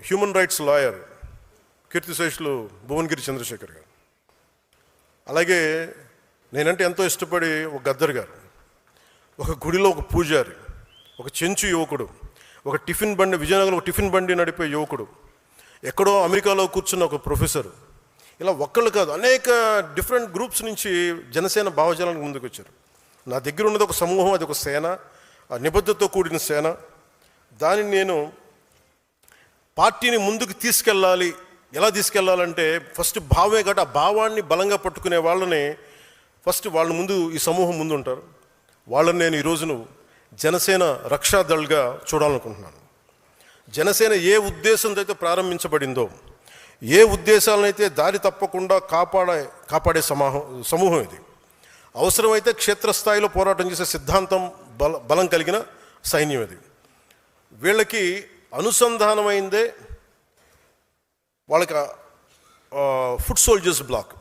Human rights lawyer కీర్తిశేషులు భువనగిరి చంద్రశేఖర్ గారు, అలాగే నేనంటే ఎంతో ఇష్టపడి ఒక గద్దర్ గారు, ఒక గుడిలో ఒక పూజారి, ఒక చెంచు యువకుడు, ఒక టిఫిన్ బండి విజయనగరంలో ఒక టిఫిన్ బండి నడిపే యువకుడు, ఎక్కడో అమెరికాలో కూర్చున్న ఒక ప్రొఫెసర్, ఇలా ఒక్కళ్ళు కాదు అనేక డిఫరెంట్ గ్రూప్స్ నుంచి జనసేన భావజాలానికి ముందుకు వచ్చారు. నా దగ్గర ఉన్నది ఒక సమూహం, అది ఒక సేన, ఆ నిబద్ధతతో కూడిన సేన. దానిని నేను పార్టీని ముందుకు తీసుకెళ్ళాలి. ఎలా తీసుకెళ్ళాలంటే ఫస్ట్ భావమే కాబట్టి ఆ భావాన్ని బలంగా పట్టుకునే వాళ్ళని ఫస్ట్ వాళ్ళ ముందు ఈ సమూహం ముందు ఉంటారు. వాళ్ళని నేను ఈరోజును జనసేన రక్షాదళ్గా చూడాలనుకుంటున్నాను. జనసేన ఏ ఉద్దేశంతో అయితే ప్రారంభించబడిందో, ఏ ఉద్దేశాలనైతే దారి తప్పకుండా కాపాడే సమూహం ఇది. అవసరమైతే క్షేత్రస్థాయిలో పోరాటం చేసే సిద్ధాంతం బలం కలిగిన సైన్యం ఇది. వీళ్ళకి అనుసంధానమైందే వాళ్ళకి ఫుట్ సోల్జర్స్ బ్లాక్,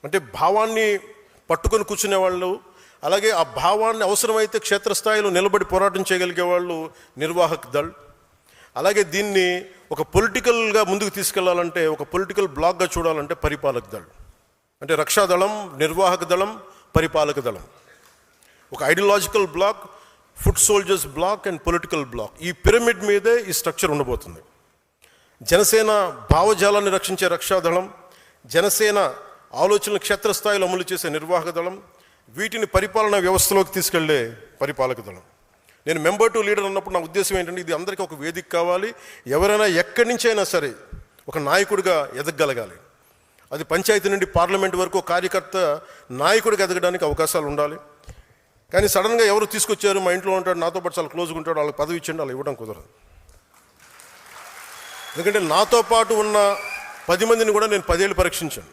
అంటే భావాన్ని పట్టుకొని కూర్చునే వాళ్ళు, అలాగే ఆ భావాన్ని అవసరమైతే క్షేత్రస్థాయిలో నిలబడి పోరాటం చేయగలిగే వాళ్ళు నిర్వాహక్ దళ్. అలాగే దీన్ని ఒక పొలిటికల్గా ముందుకు తీసుకెళ్లాలంటే, ఒక పొలిటికల్ బ్లాక్గా చూడాలంటే పరిపాలక దళ్, అంటే రక్షాదళం, నిర్వాహక దళం, పరిపాలక దళం. ఒక ideological block, foot soldiers block and political block. ఈ పిరమిడ్ మీదే ఈ స్ట్రక్చర్ ఉండబోతుంది. జనసేన భావజాలాన్ని రక్షించే రక్షాదళం, జనసేన ఆలోచనలు క్షేత్రస్థాయిలో అమలు చేసే నిర్వాహక దళం, వీటిని పరిపాలనా వ్యవస్థలోకి తీసుకెళ్లే పరిపాలక దళం. నేను మెంబర్ టు లీడర్ అన్నప్పుడు నా ఉద్దేశం ఏంటంటే, ఇది అందరికీ ఒక వేదిక కావాలి. ఎవరైనా ఎక్కడి నుంచి అయినా సరే ఒక నాయకుడిగా ఎదగగలగాలి. అది పంచాయతీ నుండి పార్లమెంట్ వరకు కార్యకర్త నాయకుడిగా ఎదగడానికి అవకాశాలు ఉండాలి. కానీ సడన్గా ఎవరు తీసుకొచ్చారు, మా ఇంట్లో ఉంటాడు, నాతో పాటు చాలా క్లోజ్గా ఉంటాడు, వాళ్ళకి పదవి ఇచ్చండి, అలా ఇవ్వడం కుదరదు. ఎందుకంటే నాతో పాటు ఉన్న 10 మందిని కూడా నేను 10 ఏళ్ళు పరీక్షించాను.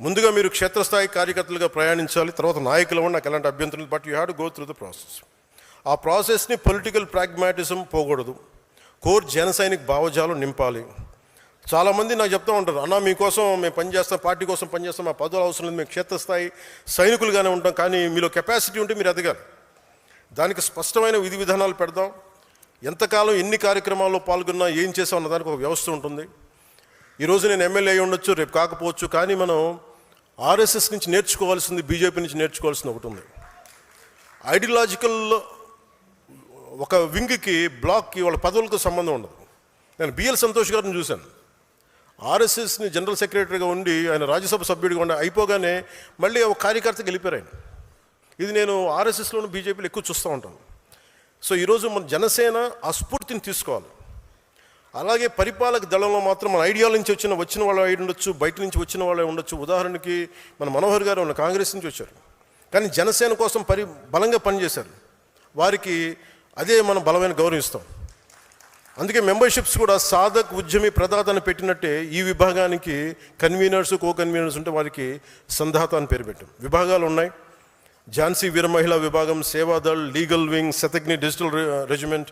ముందుగా మీరు క్షేత్రస్థాయి కార్యకర్తలుగా ప్రయాణించాలి, తర్వాత నాయకులు అవ్వండి, నాకు ఎలాంటి అభ్యంతరం. But you have to go through the process. ఆ ప్రాసెస్ని పొలిటికల్ ప్రాగ్మాటిజం పోకూడదు, కోర్ జన సైనిక భావజాలం నింపాలి. చాలామంది నాకు చెప్తూ ఉంటారు, అన్న మీకోసం మేము పనిచేస్తాం, పార్టీ కోసం పనిచేస్తాం, మా పదవులు అవసరం లేదు, మేము క్షేత్రస్థాయి సైనికులుగానే ఉంటాం. కానీ మీలో కెపాసిటీ ఉంటే మీరు ఎదగాలి. దానికి స్పష్టమైన విధి విధానాలు పెడదాం. ఎంతకాలం ఎన్ని కార్యక్రమాల్లో పాల్గొన్నా ఏం చేసాం అన్న దానికి ఒక వ్యవస్థ ఉంటుంది. ఈరోజు నేను ఎమ్మెల్యే అయి ఉండొచ్చు, రేపు కాకపోవచ్చు. కానీ మనం ఆర్ఎస్ఎస్ నుంచి నేర్చుకోవాల్సింది, బీజేపీ నుంచి నేర్చుకోవాల్సింది ఒకటి ఉంది. ఐడియాలజికల్ ఒక వింగ్కి, బ్లాక్కి వాళ్ళ పదవులతో సంబంధం ఉండదు. నేను బిఎల్ సంతోష్ గారిని చూశాను. ఆర్ఎస్ఎస్ని జనరల్ సెక్రటరీగా ఉండి ఆయన రాజ్యసభ సభ్యుడిగా ఉండి అయిపోగానే మళ్ళీ ఒక కార్యకర్తకి వెళ్ళిపోయారు ఆయన. ఇది నేను ఆర్ఎస్ఎస్లోను బీజేపీలో ఎక్కువ చూస్తూ ఉంటాను. సో ఈరోజు మన జనసేన ఆ స్ఫూర్తిని తీసుకోవాలి. అలాగే పరిపాలక దళంలో మాత్రం మన ఐడియాల నుంచి వచ్చిన వాళ్ళు అయి ఉండొచ్చు, బయట నుంచి వచ్చిన వాళ్ళే ఉండొచ్చు. ఉదాహరణకి మన మనోహర్ గారు ఉన్న కాంగ్రెస్ నుంచి వచ్చారు, కానీ జనసేన కోసం బలంగా పనిచేశారు. వారికి అదే మనం బలమైన గౌరవిస్తాం. అందుకే మెంబర్షిప్స్ కూడా సాధక్, ఉద్యమి, ప్రదాత అని పెట్టినట్టే ఈ విభాగానికి కన్వీనర్స్, కో కన్వీనర్స్ ఉంటే వారికి సంధాత అని పేరు పెట్టాం. విభాగాలు ఉన్నాయి. ఝాన్సీ వీర మహిళా విభాగం, Sevadal, legal wing, Shataghni digital regiment,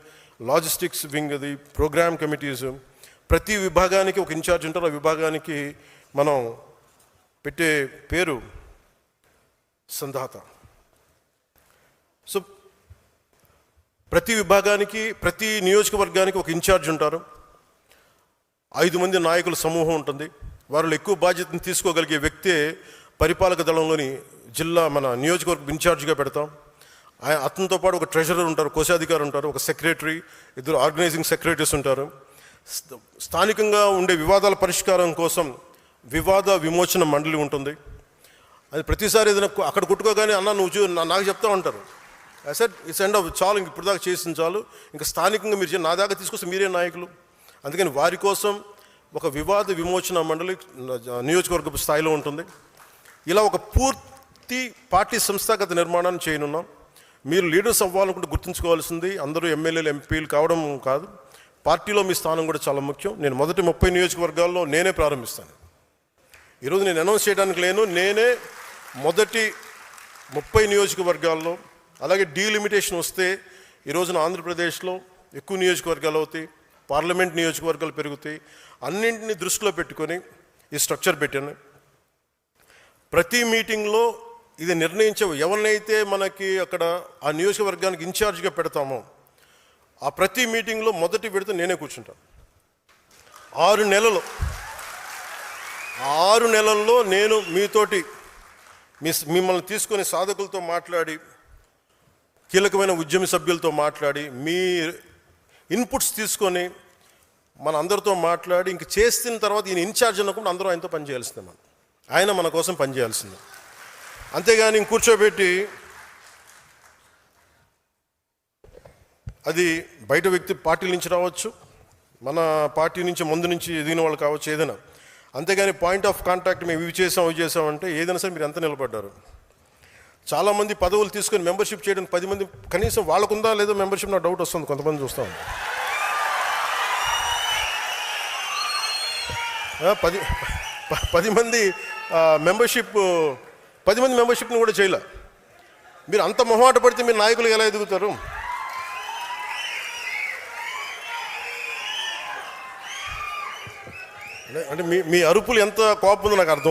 logistics wing, అది ప్రోగ్రామ్ కమిటీస్. ప్రతి విభాగానికి ఒక ఇన్ఛార్జ్ ఉంటారు. ఆ విభాగానికి మనం పెట్టే పేరు సంధాత. సో ప్రతి విభాగానికి, ప్రతి నియోజకవర్గానికి ఒక ఇన్ఛార్జ్ ఉంటారు. 5 మంది నాయకుల సమూహం ఉంటుంది. వారిలో ఎక్కువ బాధ్యతను తీసుకోగలిగే వ్యక్తే పరిపాలక దళంలోని జిల్లా మన నియోజకవర్గం ఇన్ఛార్జ్గా పెడతాం. అతనితో పాటు ఒక ట్రెజరర్ ఉంటారు, కోశాధికారి ఉంటారు, ఒక సెక్రటరీ, 2 ఆర్గనైజింగ్ సెక్రటరీస్ ఉంటారు. స్థానికంగా ఉండే వివాదాల పరిష్కారం కోసం వివాద విమోచన మండలి ఉంటుంది. అది ప్రతిసారి ఏదైనా అక్కడ కుట్టుకోగానే అన్న నువ్వు నాకు చెప్తా ఉంటారు, సెట్ ఇట్స్ ఎండ్ ఆఫ్, చాలు, ఇంక ఇప్పుడు దాకా చేసిన చాలు, ఇంకా స్థానికంగా మీరు నా దాకా తీసుకొస్తే మీరే నాయకులు. అందుకని వారి కోసం ఒక వివాద విమోచన మండలి నియోజకవర్గ స్థాయిలో ఉంటుంది. ఇలా ఒక పూర్తి పార్టీ సంస్థాగత నిర్మాణాన్ని చేయనున్నాం. మీరు లీడర్స్ అవ్వాలనుకుంటే గుర్తుంచుకోవాల్సింది, అందరూ ఎమ్మెల్యేలు, ఎంపీలు కావడం కాదు, పార్టీలో మీ స్థానం కూడా చాలా ముఖ్యం. నేను మొదటి 30 నియోజకవర్గాల్లో నేనే ప్రారంభిస్తాను. ఈరోజు నేను అనౌన్స్ చేయడానికి లేను, నేనే మొదటి 30 నియోజకవర్గాల్లో. అలాగే డీలిమిటేషన్ వస్తే ఈ రోజున ఆంధ్రప్రదేశ్లో ఎక్కువ నియోజకవర్గాలు అవుతాయి, పార్లమెంట్ నియోజకవర్గాలు పెరుగుతాయి. అన్నింటినీ దృష్టిలో పెట్టుకొని ఈ స్ట్రక్చర్ పెట్టాను. ప్రతి మీటింగ్లో ఇది నిర్ణయించే ఎవరినైతే మనకి అక్కడ ఆ నియోజకవర్గానికి ఇన్ఛార్జ్గా పెడతామో ఆ ప్రతి మీటింగ్లో మొదటి విడత నేనే కూర్చుంటాను. 6 నెలల్లో నేను మీతోటి మిమ్మల్ని తీసుకొని సాధకులతో మాట్లాడి, కీలకమైన ఉద్యమ సభ్యులతో మాట్లాడి, మీ ఇన్పుట్స్ తీసుకొని మన అందరితో మాట్లాడి ఇంక చేసిన తర్వాత ఈయన ఇన్ఛార్జ్ అన్నప్పుడు అందరూ ఆయనతో పనిచేయాల్సిందే. ఆయన మన కోసం పనిచేయాల్సిందే. అంతేగాని ఇంక కూర్చోబెట్టి అది బయట వ్యక్తి పార్టీల నుంచి రావచ్చు, మన పార్టీ నుంచి ముందు నుంచి ఎదిగిన వాళ్ళు కావచ్చు, ఏదైనా. అంతేగాని పాయింట్ ఆఫ్ కాంటాక్ట్ మేము ఇవి చేసాం అంటే ఏదైనా సరే మీరు ఎంత నిలబడ్డారు. చాలామంది పదవులు తీసుకొని మెంబర్షిప్ చేయడానికి 10 మంది కనీసం వాళ్ళకుందా లేదో మెంబర్షిప్, నాకు డౌట్ వస్తుంది. కొంతమంది చూస్తాం 10 మంది మెంబర్షిప్, 10 మంది మెంబర్షిప్ని కూడా చేయలే. మీరు అంత మొహమాట పడితే మీరు నాయకులు ఎలా ఎదుగుతారు? అంటే మీ అరుపులు ఎంత కోపం ఉందో నాకు అర్థం.